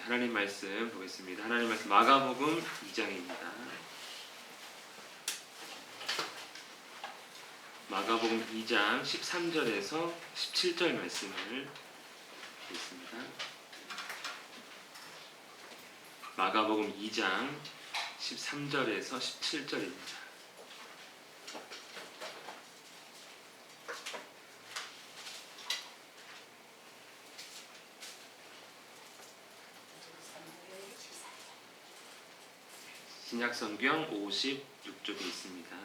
하나님 말씀 보겠습니다. 하나님 말씀 마가복음 2장입니다. 마가복음 2장 13절에서 17절 말씀을 보겠습니다. 마가복음 2장 13절에서 17절입니다. 신약성경 56쪽에 있습니다.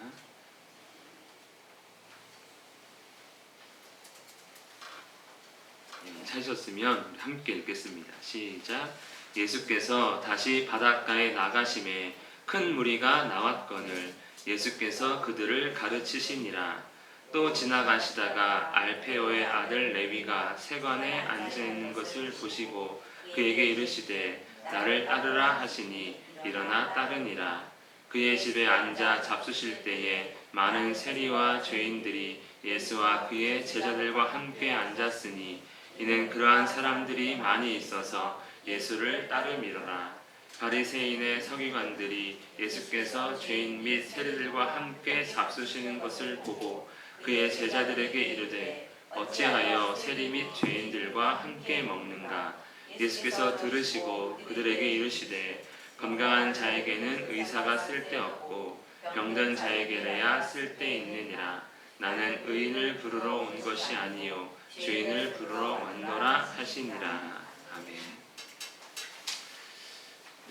찾으셨으면 함께 읽겠습니다. 시작. 예수께서 다시 바닷가에 나가심에 큰 무리가 나왔거늘 예수께서 그들을 가르치시니라. 또 지나가시다가 알페오의 아들 레위가 세관에 앉아있는 것을 보시고 그에게 이르시되 나를 따르라 하시니 일어나 따르니라. 그의 집에 앉아 잡수실 때에 많은 세리와 죄인들이 예수와 그의 제자들과 함께 앉았으니 이는 그러한 사람들이 많이 있어서 예수를 따르미로라. 바리새인의 서기관들이 예수께서 죄인 및 세리들과 함께 잡수시는 것을 보고 그의 제자들에게 이르되 어찌하여 세리 및 죄인들과 함께 먹는가. 예수께서 들으시고 그들에게 이르시되 건강한 자에게는 의사가 쓸데없고 병든 자에게라야 쓸데있느니라. 나는 의인을 부르러 온 것이 아니요 죄인을 부르러 왔노라 하시니라. 아멘.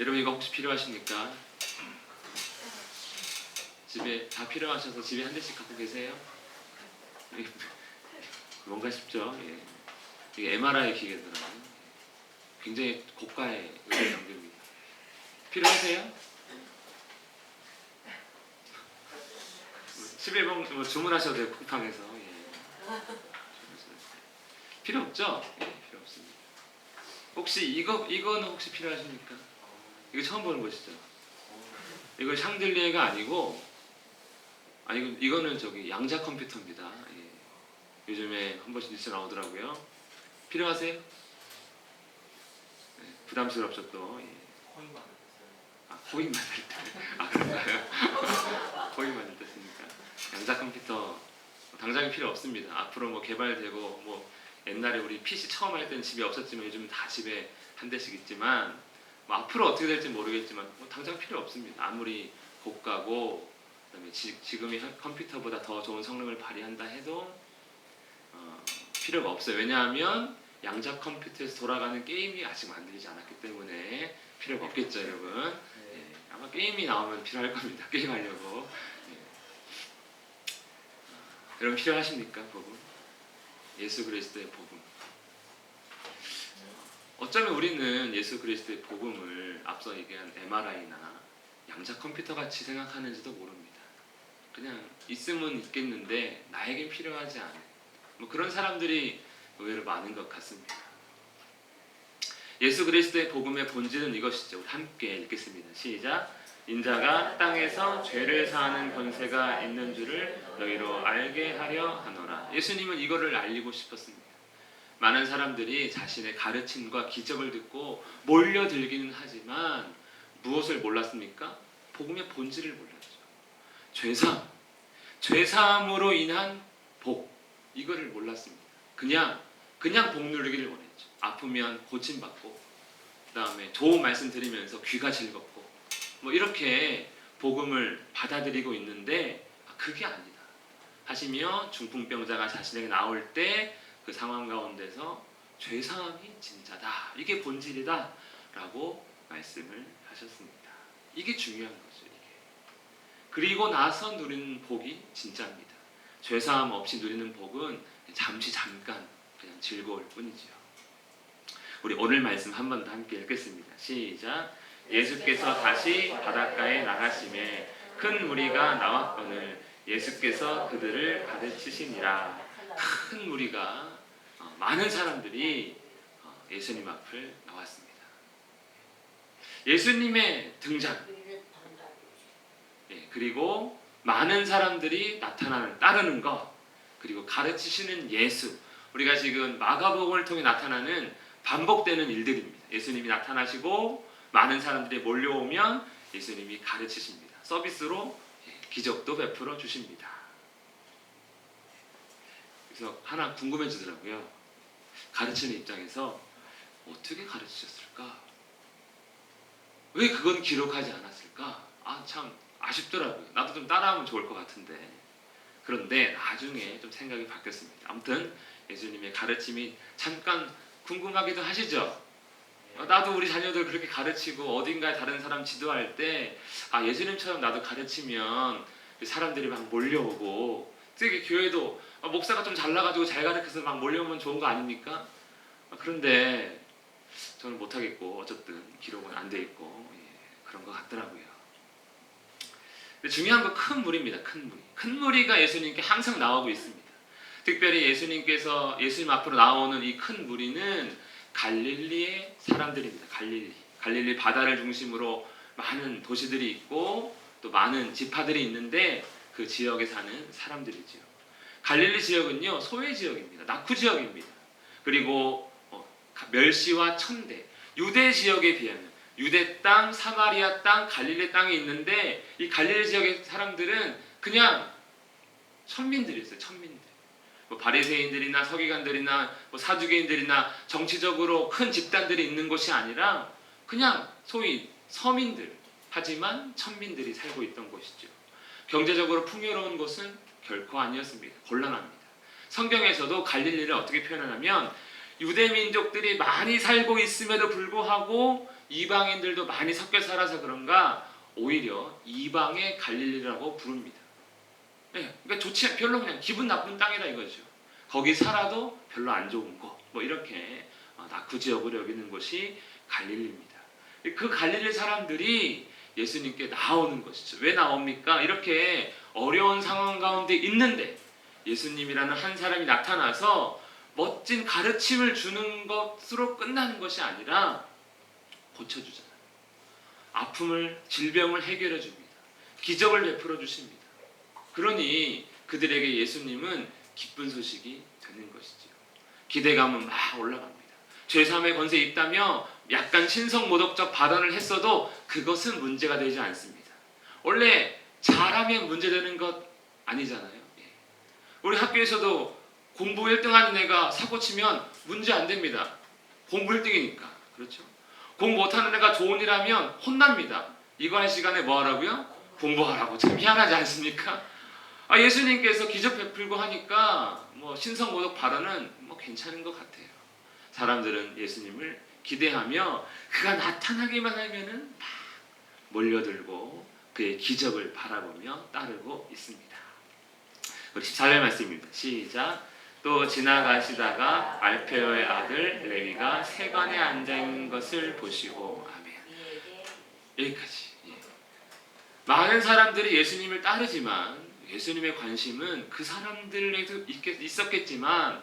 여러분 이거 혹시 필요하십니까? 집에 다 필요하셔서 집에 한 대씩 갖고 계세요? 뭔가 싶죠? 예. 이게 MRI 기계더라고요. 굉장히 고가의 의료 장비입니다. 필요하세요? 11번 주문하셔도 돼요. 쿠팡에서. 예. 필요 없죠? 예, 필요 없습니다. 혹시 이거는 혹시 필요하십니까? 이거 처음 보는 것이죠? 이거 샹들리에가 아니고 이거는 저기 양자 컴퓨터입니다. 예. 요즘에 한 번씩 뉴스 나오더라고요. 필요하세요? 예, 부담스럽죠 또. 예. 코인 만들 때. 그런가요? 코인 만들 때 쓰니까. 양자 컴퓨터 당장은 필요 없습니다. 앞으로 뭐 개발되고 뭐 옛날에 우리 PC 처음 할 때는 집에 없었지만 요즘 다 집에 한 대씩 있지만 뭐 앞으로 어떻게 될지 모르겠지만 뭐 당장 필요 없습니다. 아무리 고가고 그다음에 지금의 컴퓨터보다 더 좋은 성능을 발휘한다 해도 필요가 없어요. 왜냐하면 양자 컴퓨터에서 돌아가는 게임이 아직 만들지 않았기 때문에 필요가 없겠죠, 여러분. 예, 아마 게임이 나오면 필요할 겁니다. 게임하려고. 예. 여러분 필요하십니까, 복음? 예수 그리스도의 복음. 어쩌면 우리는 예수 그리스도의 복음을 앞서 얘기한 MRI나 양자 컴퓨터 같이 생각하는지도 모릅니다. 그냥 있으면 있겠는데 나에겐 필요하지 않은 뭐 그런 사람들이 의외로 많은 것 같습니다. 예수 그리스도의 복음의 본질은 이것이죠. 우리 함께 읽겠습니다. 시작. 인자가 땅에서 죄를 사하는 권세가 있는 줄을 너희로 알게 하려 하노라. 예수님은 이거를 알리고 싶었습니다. 많은 사람들이 자신의 가르침과 기적을 듣고 몰려들기는 하지만 무엇을 몰랐습니까? 복음의 본질을 몰랐죠. 죄사함으로 인한 복, 이거를 몰랐습니다. 그냥 복 누리기를 원했죠. 아프면 고침받고 그 다음에 좋은 말씀 들으면서 귀가 즐겁고 뭐 이렇게 복음을 받아들이고 있는데 그게 아니다 하시며 중풍병자가 자신에게 나올 때 그 상황 가운데서 죄사함이 진짜다, 이게 본질이다 라고 말씀을 하셨습니다. 이게 중요한 거죠. 이게. 그리고 나서 누리는 복이 진짜입니다. 죄사함 없이 누리는 복은 잠깐 그냥 즐거울 뿐이죠. 우리 오늘 말씀 한 번 더 함께 읽겠습니다. 시작. 예수께서 다시 바닷가에 나가심에 큰 무리가 나왔거늘 예수께서 그들을 가르치시니라. 큰 무리가 많은 사람들이 예수님 앞을 나왔습니다. 예수님의 등장, 그리고 많은 사람들이 따르는 것, 그리고 가르치시는 예수, 우리가 지금 마가복음을 통해 나타나는 반복되는 일들입니다. 예수님이 나타나시고 많은 사람들이 몰려오면 예수님이 가르치십니다. 서비스로 기적도 베풀어 주십니다. 그래서 하나 궁금해지더라고요. 가르치는 입장에서 어떻게 가르치셨을까? 왜 그건 기록하지 않았을까? 참 아쉽더라고요. 나도 좀 따라하면 좋을 것 같은데. 그런데 나중에 좀 생각이 바뀌었습니다. 아무튼 예수님의 가르침이 잠깐 궁금하기도 하시죠? 나도 우리 자녀들 그렇게 가르치고 어딘가에 다른 사람 지도할 때 예수님처럼 나도 가르치면 사람들이 막 몰려오고 되게 교회도 목사가 좀 잘나가지고 잘 가르쳐서 막 몰려오면 좋은 거 아닙니까? 그런데 저는 못하겠고 어쨌든 기록은 안 돼 있고 그런 것 같더라고요. 근데 중요한 건 큰 무리입니다. 큰 무리. 큰 무리가 예수님께 항상 나오고 있습니다. 특별히 예수님께서 예수님 앞으로 나오는 이 큰 무리는 갈릴리의 사람들입니다. 갈릴리 바다를 중심으로 많은 도시들이 있고 또 많은 지파들이 있는데 그 지역에 사는 사람들이죠. 갈릴리 지역은요 소외 지역입니다. 낙후 지역입니다. 그리고 멸시와 천대, 유대 지역에 비하면 유대 땅, 사마리아 땅, 갈릴리 땅이 있는데 이 갈릴리 지역의 사람들은 그냥 천민들이었어요. 천민들. 바리새인들이나 서기관들이나 사두개인들이나 정치적으로 큰 집단들이 있는 곳이 아니라 그냥 소위 서민들, 하지만 천민들이 살고 있던 곳이죠. 경제적으로 풍요로운 곳은 결코 아니었습니다. 곤란합니다. 성경에서도 갈릴리를 어떻게 표현하냐면 유대 민족들이 많이 살고 있음에도 불구하고 이방인들도 많이 섞여 살아서 그런가 오히려 이방의 갈릴리라고 부릅니다. 그러니까 별로 그냥 기분 나쁜 땅이다 이거죠. 거기 살아도 별로 안 좋은 곳, 이렇게 낙후 지역으로 여기는 곳이 갈릴리입니다. 그 갈릴리 사람들이 예수님께 나오는 것이죠. 왜 나옵니까? 이렇게 어려운 상황 가운데 있는데 예수님이라는 한 사람이 나타나서 멋진 가르침을 주는 것으로 끝나는 것이 아니라 고쳐주잖아요. 아픔을, 질병을 해결해 줍니다. 기적을 베풀어 주십니다. 그러니 그들에게 예수님은 기쁜 소식이 되는 것이죠. 기대감은 막 올라갑니다. 죄사함의 권세 있다며 약간 신성모독적 발언을 했어도 그것은 문제가 되지 않습니다. 원래 잘하면 문제되는 것 아니잖아요. 우리 학교에서도 공부 1등하는 애가 사고치면 문제 안 됩니다. 공부 1등이니까. 그렇죠? 공부 못하는 애가 좋은 일 하면 혼납니다. 이거 할 시간에 뭐 하라고요? 공부하라고. 참 희한하지 않습니까? 예수님께서 기적 베풀고 하니까 신성모독 발언은 괜찮은 것 같아요. 사람들은 예수님을 기대하며 그가 나타나기만 하면은 막 몰려들고 그의 기적을 바라보며 따르고 있습니다. 우리 14절 말씀입니다. 시작. 또 지나가시다가 알페오의 아들 레위가 세관에 앉아있는 것을 보시고 아멘. 여기까지. 많은 사람들이 예수님을 따르지만 예수님의 관심은 그 사람들에도 있었겠지만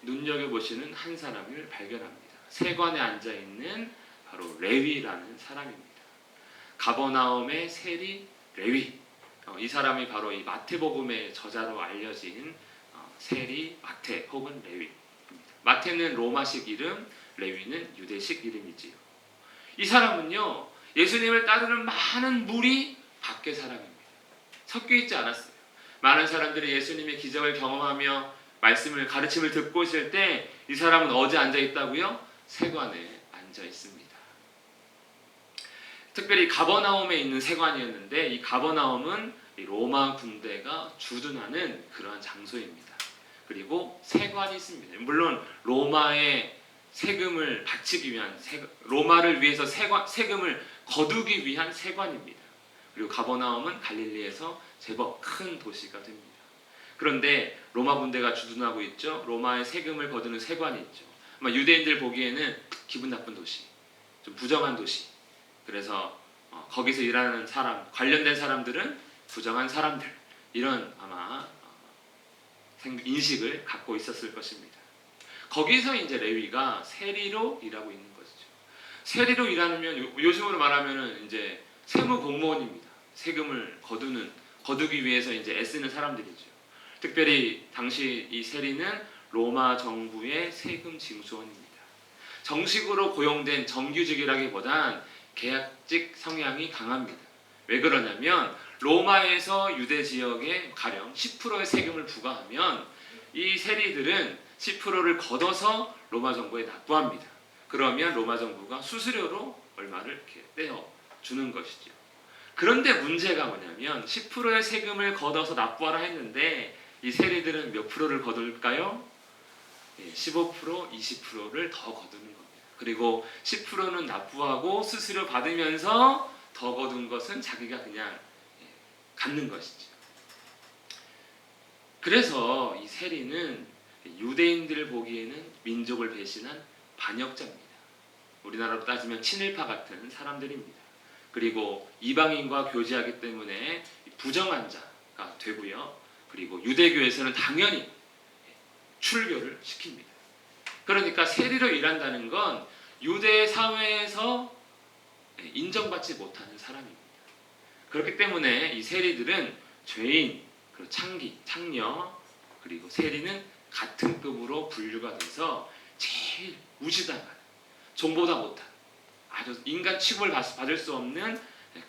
눈여겨보시는 한 사람을 발견합니다. 세관에 앉아있는 바로 레위라는 사람입니다. 가버나움의 세리 레위. 이 사람이 바로 이 마태복음의 저자로 알려진 세리 마태 혹은 레위. 마태는 로마식 이름, 레위는 유대식 이름이지요. 이 사람은요 예수님을 따르는 많은 무리 밖의 사람입니다. 섞여 있지 않았어요. 많은 사람들이 예수님의 기적을 경험하며 말씀을 가르침을 듣고 있을 때 이 사람은 어디 앉아 있다고요? 세관에 앉아 있습니다. 특별히 가버나움에 있는 세관이었는데 이 가버나움은 로마 군대가 주둔하는 그러한 장소입니다. 그리고 세관이 있습니다. 물론 로마의 세금을 바치기 위한 로마를 위해서 세금을 거두기 위한 세관입니다. 그리고 가버나움은 갈릴리에서 제법 큰 도시가 됩니다. 그런데 로마 군대가 주둔하고 있죠. 로마의 세금을 거두는 세관이 있죠. 아마 유대인들 보기에는 기분 나쁜 도시, 좀 부정한 도시. 그래서 거기서 일하는 사람, 관련된 사람들은 부정한 사람들, 이런 아마 인식을 갖고 있었을 것입니다. 거기서 이제 레위가 세리로 일하고 있는 것이죠. 세리로 일하면 요즘으로 말하면은 이제 세무 공무원입니다. 세금을 거두기 위해서 이제 애쓰는 사람들이죠. 특별히 당시 이 세리는 로마 정부의 세금 징수원입니다. 정식으로 고용된 정규직이라기보단 계약직 성향이 강합니다. 왜 그러냐면 로마에서 유대 지역에 가령 10%의 세금을 부과하면 이 세리들은 10%를 걷어서 로마 정부에 납부합니다. 그러면 로마 정부가 수수료로 얼마를 이렇게 떼어 주는 것이죠. 그런데 문제가 뭐냐면 10%의 세금을 걷어서 납부하라 했는데 이 세리들은 몇 프로를 거둘까요? 15%, 20%를 더 거두는 겁니다. 그리고 10%는 납부하고 수수료 받으면서 더 거둔 것은 자기가 그냥 갖는 것이죠. 그래서 이 세리는 유대인들을 보기에는 민족을 배신한 반역자입니다. 우리나라로 따지면 친일파 같은 사람들입니다. 그리고 이방인과 교제하기 때문에 부정한 자가 되고요. 그리고 유대교에서는 당연히 출교를 시킵니다. 그러니까 세리로 일한다는 건 유대 사회에서 인정받지 못하는 사람입니다. 그렇기 때문에 이 세리들은 죄인, 그리고 창기, 창녀, 그리고 세리는 같은 급으로 분류가 돼서 제일 무시당한, 종보다 못한, 아주 인간 취급을 받을 수 없는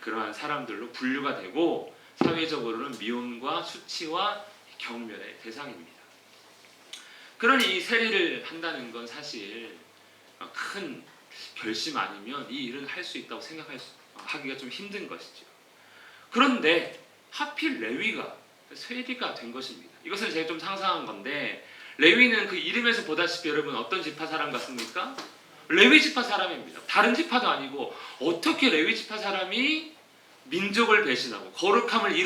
그러한 사람들로 분류가 되고 사회적으로는 미움과 수치와 경멸의 대상입니다. 그러니 이 세리를 한다는 건 사실 큰 결심 아니면 이 일은 할 수 있다고 하기가 좀 힘든 것이죠. 그런데 하필 레위가 세리가 된 것입니다. 이것을 제가 좀 상상한 건데 레위는 그 이름에서 보다시피 여러분 어떤 지파 사람 같습니까? 레위 지파 사람입니다. 다른 지파도 아니고 어떻게 레위 지파 사람이 민족을 배신하고 거룩함을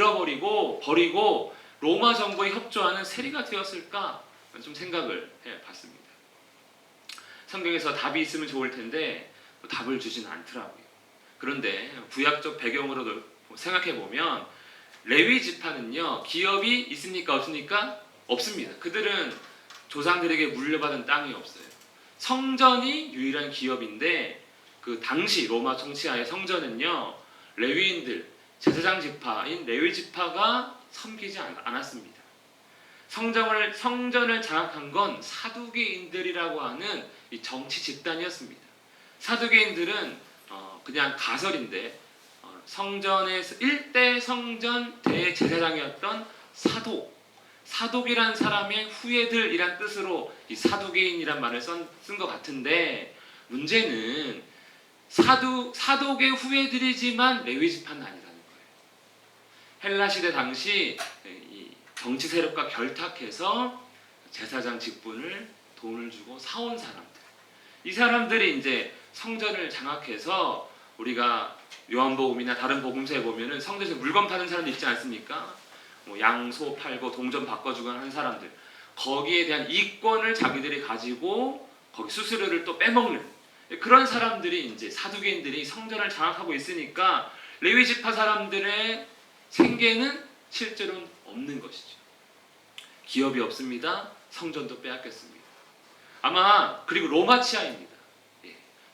버리고 로마 정부에 협조하는 세리가 되었을까? 좀 생각을 해봤습니다. 성경에서 답이 있으면 좋을 텐데 답을 주진 않더라고요. 그런데 구약적 배경으로 생각해 보면 레위 지파는요 기업이 있습니까 없습니까? 없습니다. 그들은 조상들에게 물려받은 땅이 없어요. 성전이 유일한 기업인데 그 당시 로마 통치하에 성전은요 레위인들 제사장 지파인 레위 지파가 섬기지 않았습니다. 성전을 장악한 건 사두개인들이라고 하는 이 정치 집단이었습니다. 사두개인들은 그냥 가설인데 성전에서 1대 성전 대제사장이었던 사독이란 사람의 후예들이란 뜻으로 이 사두개인이란 말을 쓴 것 같은데 문제는 사독의 후예들이지만 레위 지파는 아니라는 거예요. 헬라 시대 당시 이 정치 세력과 결탁해서 제사장 직분을 돈을 주고 사온 사람들. 이 사람들이 이제 성전을 장악해서 우리가 요한복음이나 다른 복음서에 보면은 성전에서 물건 파는 사람들 있지 않습니까? 뭐 양소 팔고 동전 바꿔주고 하는 사람들. 거기에 대한 이권을 자기들이 가지고 거기 수수료를 또 빼먹는 그런 사람들이 이제 사두개인들이 성전을 장악하고 있으니까 레위 지파 사람들의 생계는 실제로는 없는 것이죠. 기업이 없습니다. 성전도 빼앗겼습니다. 아마 그리고 로마 치하입니다.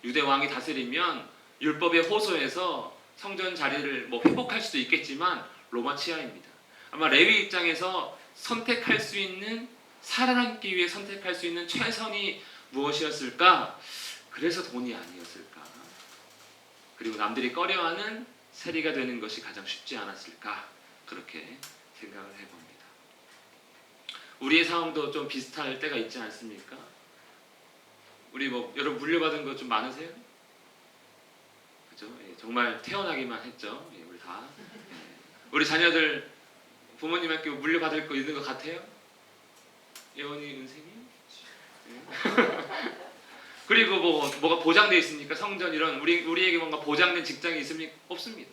유대 왕이 다스리면 율법에 호소해서 성전 자리를 뭐 회복할 수도 있겠지만 로마 치하입니다. 아마 레위 입장에서 선택할 수 있는 살아남기 위해 선택할 수 있는 최선이 무엇이었을까? 그래서 돈이 아니었을까? 그리고 남들이 꺼려하는 세리가 되는 것이 가장 쉽지 않았을까? 그렇게 생각을 해봅니다. 우리의 상황도 좀 비슷할 때가 있지 않습니까? 우리 여러분 물려받은 거 좀 많으세요? 그죠? 정말 태어나기만 했죠. 우리 다. 우리 자녀들 부모님께 물려받을 거 있는 것 같아요? 예원이 은생이? 그리고 뭐가 보장돼 있습니까? 성전 이런 우리에게 뭔가 보장된 직장이 있습니까? 없습니다.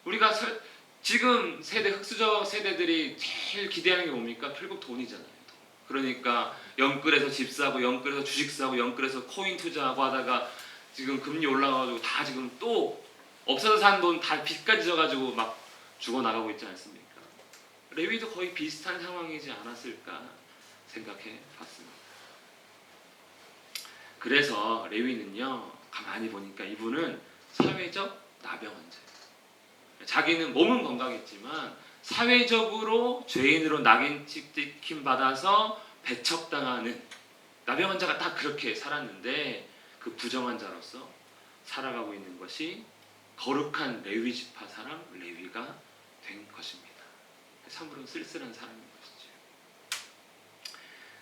우리가 지금 흑수저 세대들이 제일 기대하는 게 뭡니까? 결국 돈이잖아요. 그러니까 영끌에서 집 사고 영끌에서 주식 사고 영끌에서 코인 투자하고 하다가 지금 금리 올라가가지고 다 지금 또 없어서 산 돈 다 빚까지 져가지고 막 죽어나가고 있지 않습니까? 레위도 거의 비슷한 상황이지 않았을까 생각해 봤습니다. 그래서 레위는요 가만히 보니까 이분은 사회적 나병환자예요. 자기는 몸은 건강했지만 사회적으로 죄인으로 낙인 찍힘 받아서 배척당하는 나병 환자가 딱 그렇게 살았는데 그 부정한 자로서 살아가고 있는 것이 거룩한 레위 지파 사람 레위가 된 것입니다. 참으로 쓸쓸한 사람인 것이죠.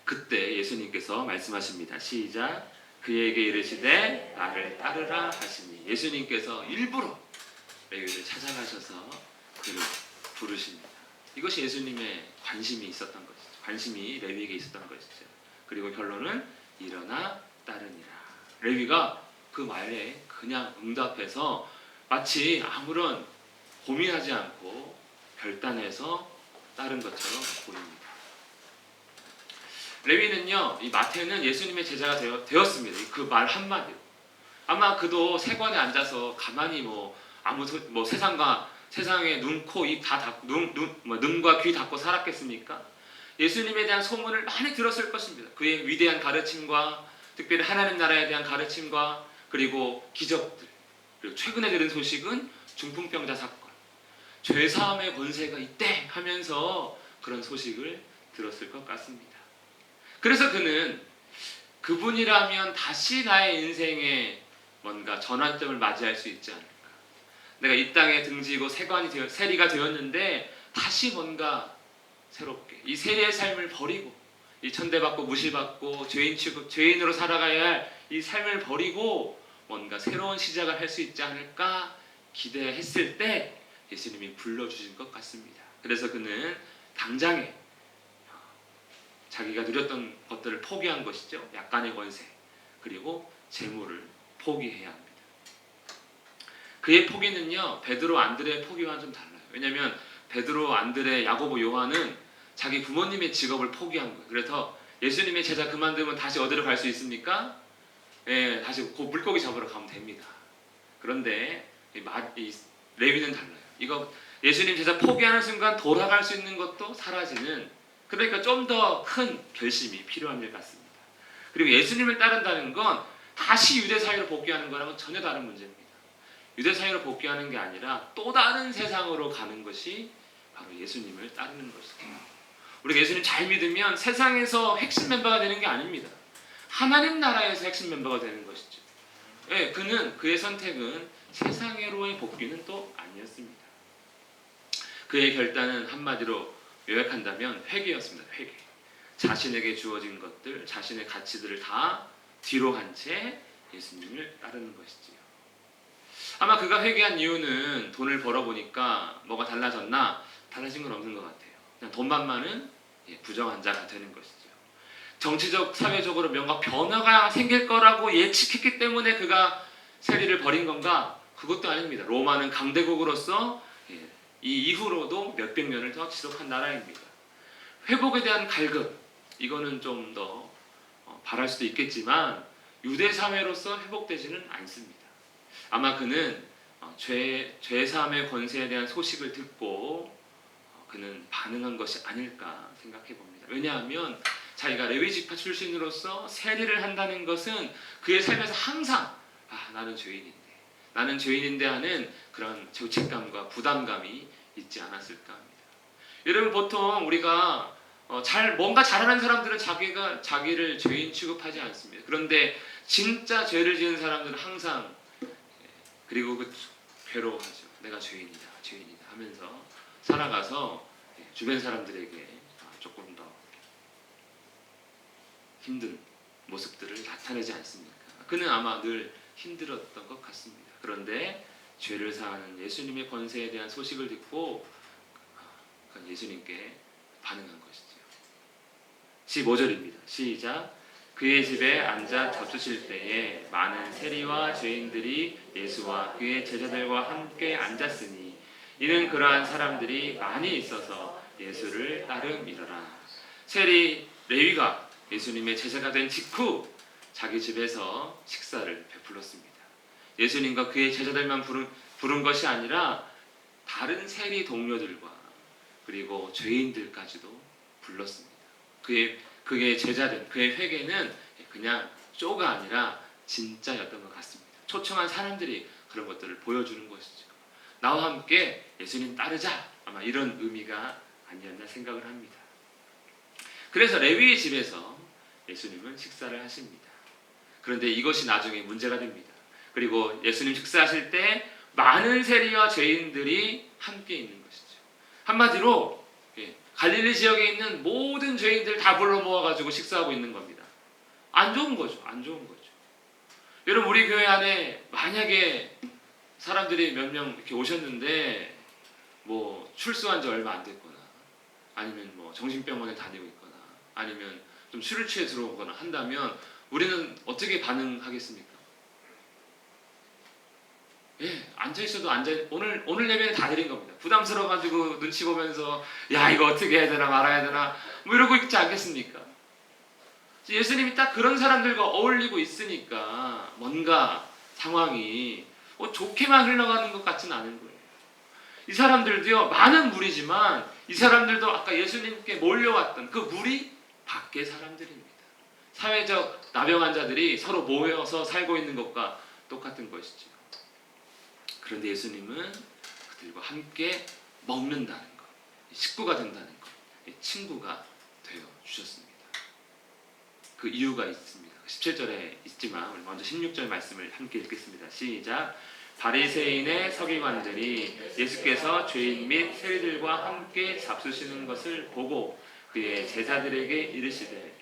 그때 예수님께서 말씀하십니다. 시작. 그에게 이르시되 나를 따르라 하시니 예수님께서 일부러 레위를 찾아가셔서 그를 부르십니다. 이것이 예수님의 관심이 있었던 것이죠. 관심이 레위에게 있었던 것이죠. 그리고 결론은 일어나 따르니라. 레위가 그 말에 그냥 응답해서 마치 아무런 고민하지 않고 결단해서 따른 것처럼 보입니다. 레위는요, 이 마태는 예수님의 제자가 되었습니다. 그 말 한마디로. 아마 그도 세관에 앉아서 가만히 세상에 눈, 코, 입 다 닫고 눈과 귀 닫고 살았겠습니까? 예수님에 대한 소문을 많이 들었을 것입니다. 그의 위대한 가르침과 특별히 하나님 나라에 대한 가르침과 그리고 기적들, 그리고 최근에 들은 소식은 중풍병자 사건, 죄사함의 권세가 있대 하면서 그런 소식을 들었을 것 같습니다. 그래서 그는 그분이라면 다시 나의 인생에 뭔가 전환점을 맞이할 수 있지 않을까. 내가 이 땅에 등지고 세리가 되었는데 다시 뭔가 새롭게 이 세리의 삶을 버리고 이 천대받고 무시받고 죄인으로 살아가야 할 이 삶을 버리고 뭔가 새로운 시작을 할 수 있지 않을까 기대했을 때 예수님이 불러주신 것 같습니다. 그래서 그는 당장에 자기가 누렸던 것들을 포기한 것이죠. 약간의 권세 그리고 재물을 포기해야 합니다. 그의 포기는요, 베드로, 안드레의 포기와는 좀 달라요. 왜냐하면 베드로, 안드레, 야고보, 요한은 자기 부모님의 직업을 포기한 거예요. 그래서 예수님의 제자 그만두면 다시 어디로 갈 수 있습니까? 예, 다시 물고기 잡으러 가면 됩니다. 그런데 이 레위는 달라요. 이거 예수님 제자 포기하는 순간 돌아갈 수 있는 것도 사라지는, 그러니까 좀 더 큰 결심이 필요한 일 같습니다. 그리고 예수님을 따른다는 건 다시 유대 사회로 복귀하는 거랑은 전혀 다른 문제입니다. 유대 사회로 복귀하는 게 아니라 또 다른 세상으로 가는 것이 바로 예수님을 따르는 것입니다. 우리가 예수님 잘 믿으면 세상에서 핵심 멤버가 되는 게 아닙니다. 하나님 나라에서 핵심 멤버가 되는 것이죠. 예, 그의 선택은 세상으로의 복귀는 또 아니었습니다. 그의 결단은 한마디로 요약한다면 회개였습니다. 회개. 자신에게 주어진 것들, 자신의 가치들을 다 뒤로 한 채 예수님을 따르는 것이지요. 아마 그가 회개한 이유는 돈을 벌어보니까 뭐가 달라졌나? 달라진 건 없는 것 같아요. 그냥 돈만 많은 부정한 자가 되는 것이죠. 정치적, 사회적으로 뭔가 변화가 생길 거라고 예측했기 때문에 그가 세리를 버린 건가? 그것도 아닙니다. 로마는 강대국으로서 이 이후로도 몇백 년을 더 지속한 나라입니다. 회복에 대한 갈급, 이거는 좀 더 바랄 수도 있겠지만 유대 사회로서 회복되지는 않습니다. 아마 그는 죄사함의 권세에 대한 소식을 듣고 그는 반응한 것이 아닐까 생각해 봅니다. 왜냐하면 자기가 레위 지파 출신으로서 세리를 한다는 것은 그의 삶에서 항상 나는 죄인인데 하는 그런 죄책감과 부담감이 있지 않았을까 합니다. 여러분, 보통 우리가 뭔가 잘하는 사람들은 자기를 죄인 취급하지 않습니다. 그런데 진짜 죄를 지은 사람들은 항상 그리고 괴로워하죠. 내가 죄인이다 하면서 살아가서 주변 사람들에게 조금 더 힘든 모습들을 나타내지 않습니까? 그는 아마 늘 힘들었던 것 같습니다. 그런데 죄를 사하는 예수님의 권세에 대한 소식을 듣고 예수님께 반응한 것이죠. 15절입니다. 시작. 그의 집에 앉아 잡수실 때에 많은 세리와 죄인들이 예수와 그의 제자들과 함께 앉았으니 이는 그러한 사람들이 많이 있어서 예수를 따름이더라. 세리 레위가 예수님의 제자가 된 직후 자기 집에서 식사를 베풀었습니다. 예수님과 그의 제자들만 부른 것이 아니라 다른 세리 동료들과 그리고 죄인들까지도 불렀습니다. 그의 제자들, 그의 회개는 그냥 쇼가 아니라 진짜였던 것 같습니다. 초청한 사람들이 그런 것들을 보여주는 것이죠. 나와 함께 예수님 따르자, 아마 이런 의미가 아니었나 생각을 합니다. 그래서 레위의 집에서 예수님은 식사를 하십니다. 그런데 이것이 나중에 문제가 됩니다. 그리고 예수님 식사하실 때 많은 세리와 죄인들이 함께 있는 것이죠. 한마디로 갈릴리 지역에 있는 모든 죄인들 다 불러 모아가지고 식사하고 있는 겁니다. 안 좋은 거죠. 안 좋은 거죠. 여러분, 우리 교회 안에 만약에 사람들이 몇 명 이렇게 오셨는데 뭐 출소한 지 얼마 안 됐거나 아니면 뭐 정신병원에 다니고 있거나 아니면 좀 술을 취해 들어오거나 한다면 우리는 어떻게 반응하겠습니까? 앉아 있어도 오늘 예배는 다 드린 겁니다. 부담스러워가지고 눈치 보면서 야 이거 어떻게 해야 되나 말아야 되나 뭐 이러고 있지 않겠습니까? 예수님이 딱 그런 사람들과 어울리고 있으니까 뭔가 상황이 좋게만 흘러가는 것 같지는 않은 거예요. 이 사람들도요, 많은 무리지만 이 사람들도 아까 예수님께 몰려왔던 그 무리 밖의 사람들입니다. 사회적 나병 환자들이 서로 모여서 살고 있는 것과 똑같은 것이죠. 그런데 예수님은 그들과 함께 먹는다는 것, 식구가 된다는 것, 친구가 되어 주셨습니다. 그 이유가 있습니다. 17절에 있지만 우리 먼저 16절 말씀을 함께 읽겠습니다. 시작. 바리새인의 서기관들이 예수께서 죄인 및 세리들과 함께 잡수시는 것을 보고 그의 제자들에게 이르시되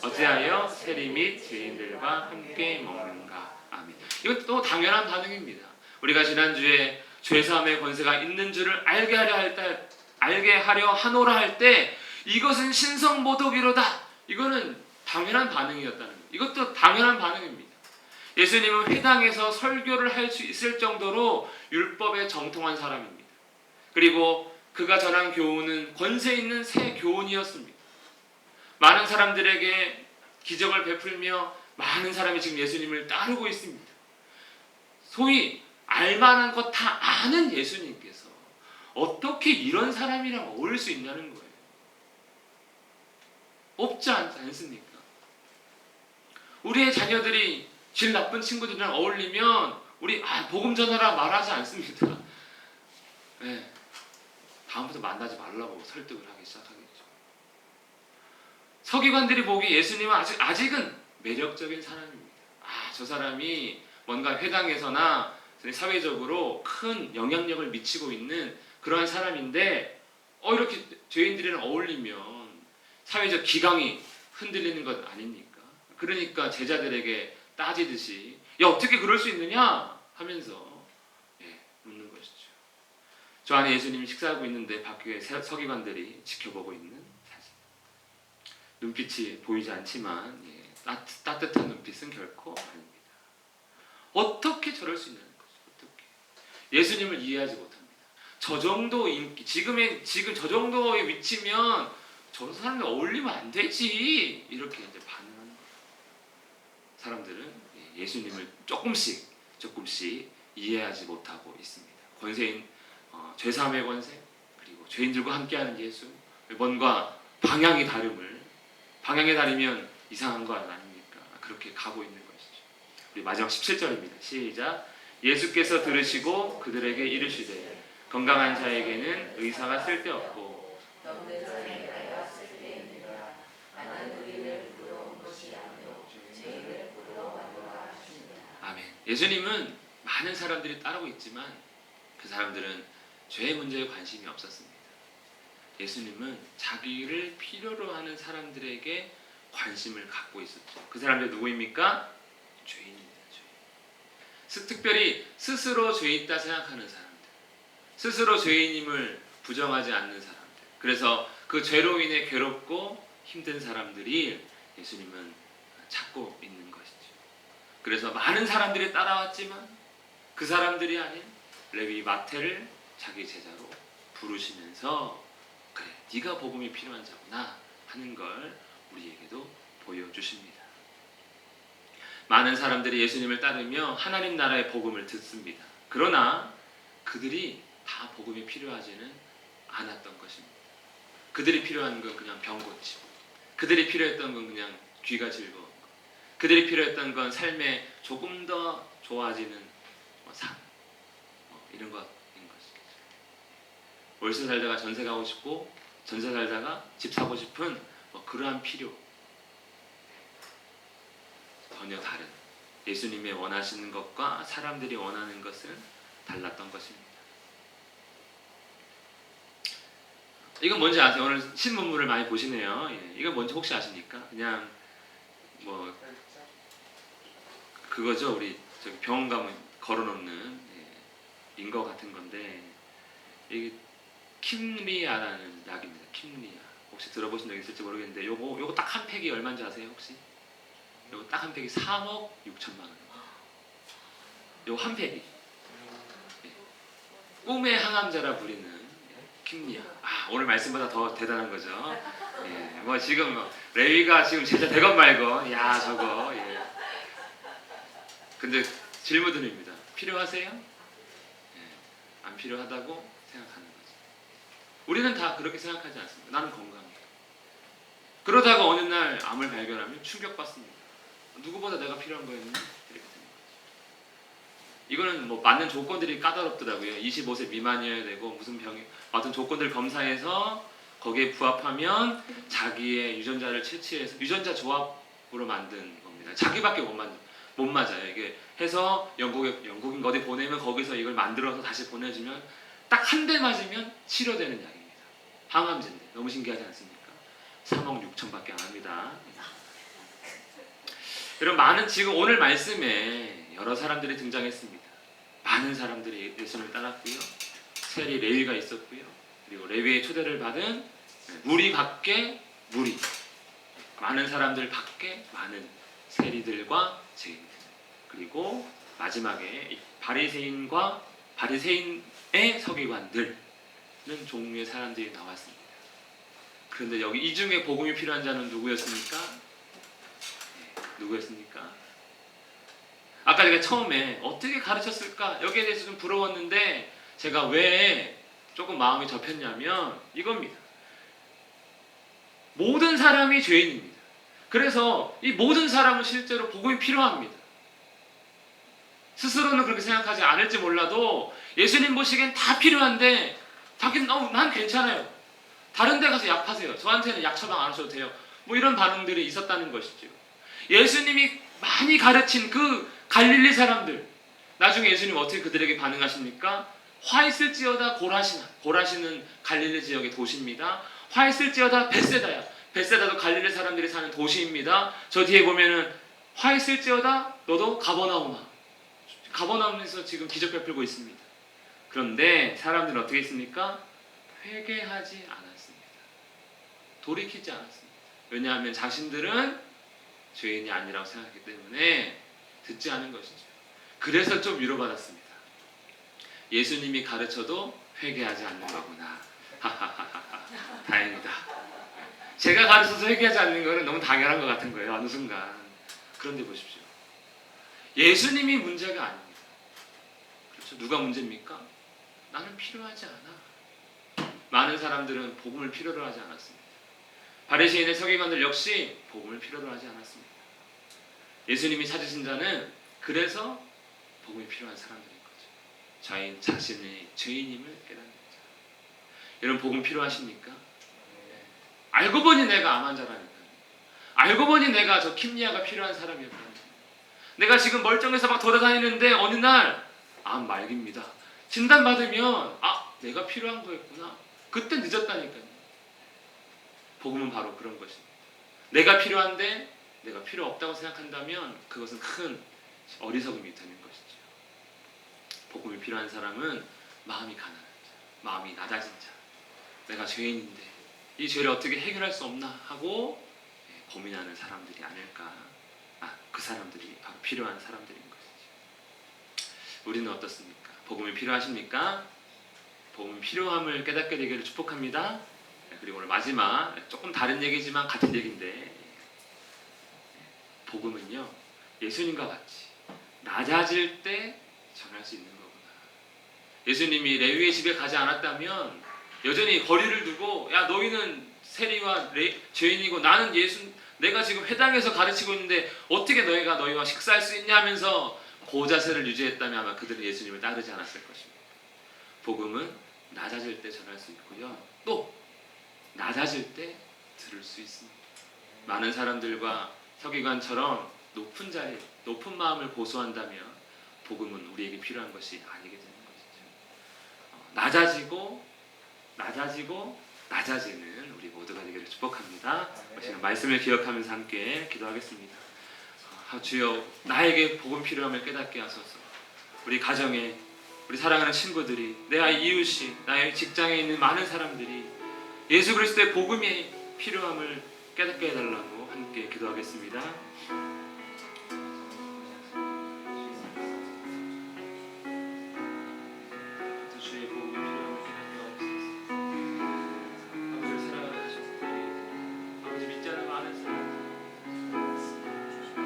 어찌하여 세리 및 죄인들과 함께 먹는가. 아멘. 이건 또 당연한 반응입니다. 우리가 지난주에 죄사함의 권세가 있는 줄을 알게 하려 하노라 할 때 이것은 신성모독이로다. 이거는 당연한 반응이었다는 거예요. 이것도 당연한 반응입니다. 예수님은 회당에서 설교를 할 수 있을 정도로 율법에 정통한 사람입니다. 그리고 그가 전한 교훈은 권세 있는 새 교훈이었습니다. 많은 사람들에게 기적을 베풀며 많은 사람이 지금 예수님을 따르고 있습니다. 소위 알만한 것 다 아는 예수님께서 어떻게 이런 사람이랑 어울릴 수 있냐는 거예요. 없지 않습니까? 우리의 자녀들이 질 나쁜 친구들이랑 어울리면 우리 복음 전하라 말하지 않습니다. 네. 다음부터 만나지 말라고 설득을 하기 시작하겠죠. 서기관들이 보기 예수님은 아직은 매력적인 사람입니다. 저 사람이 뭔가 회당에서나 사회적으로 큰 영향력을 미치고 있는 그러한 사람인데 이렇게 죄인들이랑 어울리면 사회적 기강이 흔들리는 것 아닙니까? 그러니까 제자들에게 따지듯이 야 어떻게 그럴 수 있느냐 하면서 묻는 것이죠. 저 안에 예수님이 식사하고 있는데 밖에 서기관들이 지켜보고 있는 사진. 눈빛이 보이지 않지만 따뜻한 눈빛은 결코 아닙니다. 어떻게 저럴 수 있냐는 거죠. 어떻게 예수님을 이해하지 못합니다. 저 정도 인기, 지금 저 정도의 위치면 저 사람들 어울리면 안 되지 이렇게 이제 반응하는 거예요. 사람들은 예수님을 조금씩 이해하지 못하고 있습니다. 권세인 죄사함의 권세 그리고 죄인들과 함께하는 예수 뭔가 방향이 다르면 이상한 거 아닙니까? 그렇게 가고 있는 것이죠. 우리 마지막 17절입니다. 시작. 예수께서 들으시고 그들에게 이르시되 건강한 자에게는 의사가 쓸데없고 아멘. 예수님은 많은 사람들이 따르고 있지만 그 사람들은 죄의 문제에 관심이 없었습니다. 예수님은 자기를 필요로 하는 사람들에게 관심을 갖고 있었죠. 그 사람들 누구입니까? 죄인입니다. 죄인. 특별히 스스로 죄 있다 생각하는 사람들, 스스로 죄인임을 부정하지 않는 사람들. 그래서 그 죄로 인해 괴롭고 힘든 사람들이 예수님은 찾고 있는 것이죠. 그래서 많은 사람들이 따라왔지만 그 사람들이 아닌 레위 마태를 자기 제자로 부르시면서 그래 네가 복음이 필요한 자구나 하는 걸 우리에게도 보여주십니다. 많은 사람들이 예수님을 따르며 하나님 나라의 복음을 듣습니다. 그러나 그들이 다 복음이 필요하지는 않았던 것입니다. 그들이 필요한 건 그냥 병 고치고 그들이 필요했던 건 그냥 귀가 즐거운 것 그들이 필요했던 건 삶에 조금 더 좋아지는 삶 이런 것인 것이죠. 월세 살다가 전세 가고 싶고 전세 살다가 집 사고 싶은 그러한 필요 전혀 다른, 예수님의 원하시는 것과 사람들이 원하는 것은 달랐던 것입니다. 이건 뭔지 아세요? 오늘 신문물을 많이 보시네요. 예, 이건 뭔지 혹시 아십니까? 그냥 뭐 그거죠. 우리 저기 병원 가면 걸어놓는 인거 같은 건데, 이게 킴리아라는 약입니다. 킴리아. 혹시 들어보신 적 있을지 모르겠는데 요거 딱 한 팩이 얼마인지 아세요 혹시? 요거 딱 한 팩이 3억 6천만 원. 요거 한 팩이 꿈의 항암제라 부리는 킴리아. 아, 오늘 말씀보다 더 대단한 거죠. 예, 뭐 지금 레위가 지금 제자 되건 말건, 야 저거. 예. 근데 질문 드립니다. 필요하세요? 예, 안 필요하다고 생각하는 거죠. 우리는 다 그렇게 생각하지 않습니다. 나는 건강해. 그러다가 어느 날 암을 발견하면 충격받습니다. 누구보다 내가 필요한 거였니? 이렇게 되는 거죠. 이거는 뭐 맞는 조건들이 까다롭더라고요. 25세 미만이어야 되고 무슨 병이 어떤 조건들 검사해서 거기에 부합하면 자기의 유전자를 채취해서 유전자 조합으로 만든 겁니다. 자기밖에 못 맞아요. 이게 해서 영국인 어디 보내면 거기서 이걸 만들어서 다시 보내주면 딱 한 대 맞으면 치료되는 약입니다. 항암제인데 너무 신기하지 않습니까? 3억 6천밖에 안 합니다. 여러분, 많은 지금 오늘 말씀에 여러 사람들이 등장했습니다. 많은 사람들이 예수님을 따랐고요. 세리 레위가 있었고요. 그리고 레위의 초대를 받은 무리 밖에 무리, 많은 사람들 밖에 많은 세리들과 죄인들, 그리고 마지막에 바리새인의 서기관들은 종류의 사람들이 나왔습니다. 그런데 여기 이 중에 복음이 필요한 자는 누구였습니까? 누구였습니까? 아까 제가 처음에 어떻게 가르쳤을까? 여기에 대해서 좀 부러웠는데 제가 왜 조금 마음이 접혔냐면 이겁니다. 모든 사람이 죄인입니다. 그래서 이 모든 사람은 실제로 복음이 필요합니다. 스스로는 그렇게 생각하지 않을지 몰라도 예수님 보시기엔 다 필요한데 자기는 난 괜찮아요. 다른 데 가서 약 파세요. 저한테는 약 처방 안 하셔도 돼요. 뭐 이런 반응들이 있었다는 것이죠. 예수님이 많이 가르친 그 갈릴리 사람들, 나중에 예수님 어떻게 그들에게 반응하십니까? 화 있을지어다 고라시나. 고라시는 갈릴리 지역의 도시입니다. 화 있을지어다 벳세다야. 벳세다도 갈릴리 사람들이 사는 도시입니다. 저 뒤에 보면은 화 있을지어다 너도 가버나움아. 가버나움에서 지금 기적 베풀고 있습니다. 그런데 사람들은 어떻게 했습니까? 회개하지 않았습니다. 돌이키지 않았습니다. 왜냐하면 자신들은 죄인이 아니라고 생각했기 때문에 듣지 않은 것이죠. 그래서 좀 위로받았습니다. 예수님이 가르쳐도 회개하지 않는 거구나. 하하하하. 다행이다. 제가 가르쳐서 회개하지 않는 거는 너무 당연한 것 같은 거예요. 어느 순간. 그런데 보십시오. 예수님이 문제가 아닙니다. 그렇죠? 누가 문제입니까? 나는 필요하지 않아. 많은 사람들은 복음을 필요로 하지 않았습니다. 바리새인의 서기관들 역시 복음을 필요로 하지 않았습니다. 예수님이 찾으신 자는 그래서 복음이 필요한 사람들인 거죠. 자신의 죄인임을 깨닫는 자. 여러분, 복음 필요하십니까? 알고 보니 내가 암 환자라니까요. 알고 보니 내가 저 킴리아가 필요한 사람이었다니까요. 내가 지금 멀쩡해서 막 돌아다니는데 어느 날 암 말기입니다. 진단받으면 내가 필요한 거였구나. 그때 늦었다니까요. 복음은 바로 그런 것입니다. 내가 필요한데 내가 필요 없다고 생각한다면 그것은 큰 어리석음이 되는 것이죠. 복음이 필요한 사람은 마음이 가난한 자, 마음이 낮아진 자, 내가 죄인인데 이 죄를 어떻게 해결할 수 없나 하고 고민하는 사람들이 아닐까. 그 사람들이 바로 필요한 사람들인 것이죠. 우리는 어떻습니까? 복음이 필요하십니까? 복음 필요함을 깨닫게 되기를 축복합니다. 그리고 오늘 마지막 조금 다른 얘기지만 같은 얘기인데, 복음은요 예수님과 같이 낮아질 때 전할 수 있는 거구나. 예수님이 레위의 집에 가지 않았다면 여전히 거리를 두고 너희는 세리와 죄인이고 나는 내가 지금 회당에서 가르치고 있는데 어떻게 너희와 식사할 수 있냐 하면서 고자세를 유지했다면 아마 그들은 예수님을 따르지 않았을 것입니다. 복음은 낮아질 때 전할 수 있고요. 또 낮아질 때 들을 수 있습니다. 많은 사람들과 서기관처럼 높은 자리, 높은 마음을 고수한다면 복음은 우리에게 필요한 것이 아니게 되는 것이죠. 낮아지는 우리 모두가 되기를 축복합니다. 말씀을 기억하면서 함께 기도하겠습니다. 주여, 나에게 복음 필요함을 깨닫게 하소서. 우리 가정에, 우리 사랑하는 친구들이, 내 아이 이웃이, 나의 직장에 있는 많은 사람들이 예수 그리스도의 복음의 필요함을 깨닫게 해달라고 함께 기도하겠습니다. 주의 복음의 필요함을 깨닫게 하옵소서. 아버지를 사랑하는 가족들이, 아버지 믿지 않는 많은 사람들,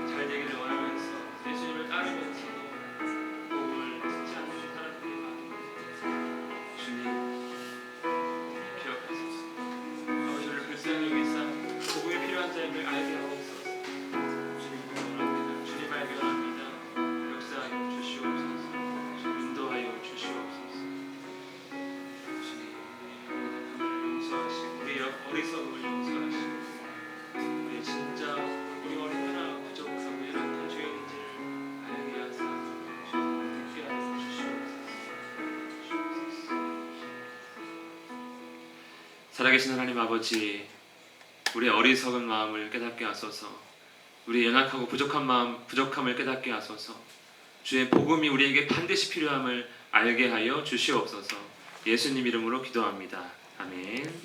잘 되기를 원하면서 예수님을 따르면서도 복음을 듣지 않는 사람들이 많습니다. 주님, 기억하소서. 아버지를 불쌍히 여기사 복음이 필요한 자임을 알게 하옵소서. 주님 구원합니다. 주님 발견합니다. 역사하여 주시옵소서. 인도하여 주시옵소서. 주님, 용서하시고 우리의 어리석음을 용서하시고 우리의 진짜 우리 얼마나 부족하고 연약한 죄인인지를 알게 하사 듣게 하여 주시옵소서. 살아계신 하나님 아버지, 우리의 어리석은 마음을 깨닫게 하소서. 우리의 연약하고 부족함을 깨닫게 하소서. 주의 복음이 우리에게 반드시 필요함을 알게 하여 주시옵소서. 예수님 이름으로 기도합니다. 아멘.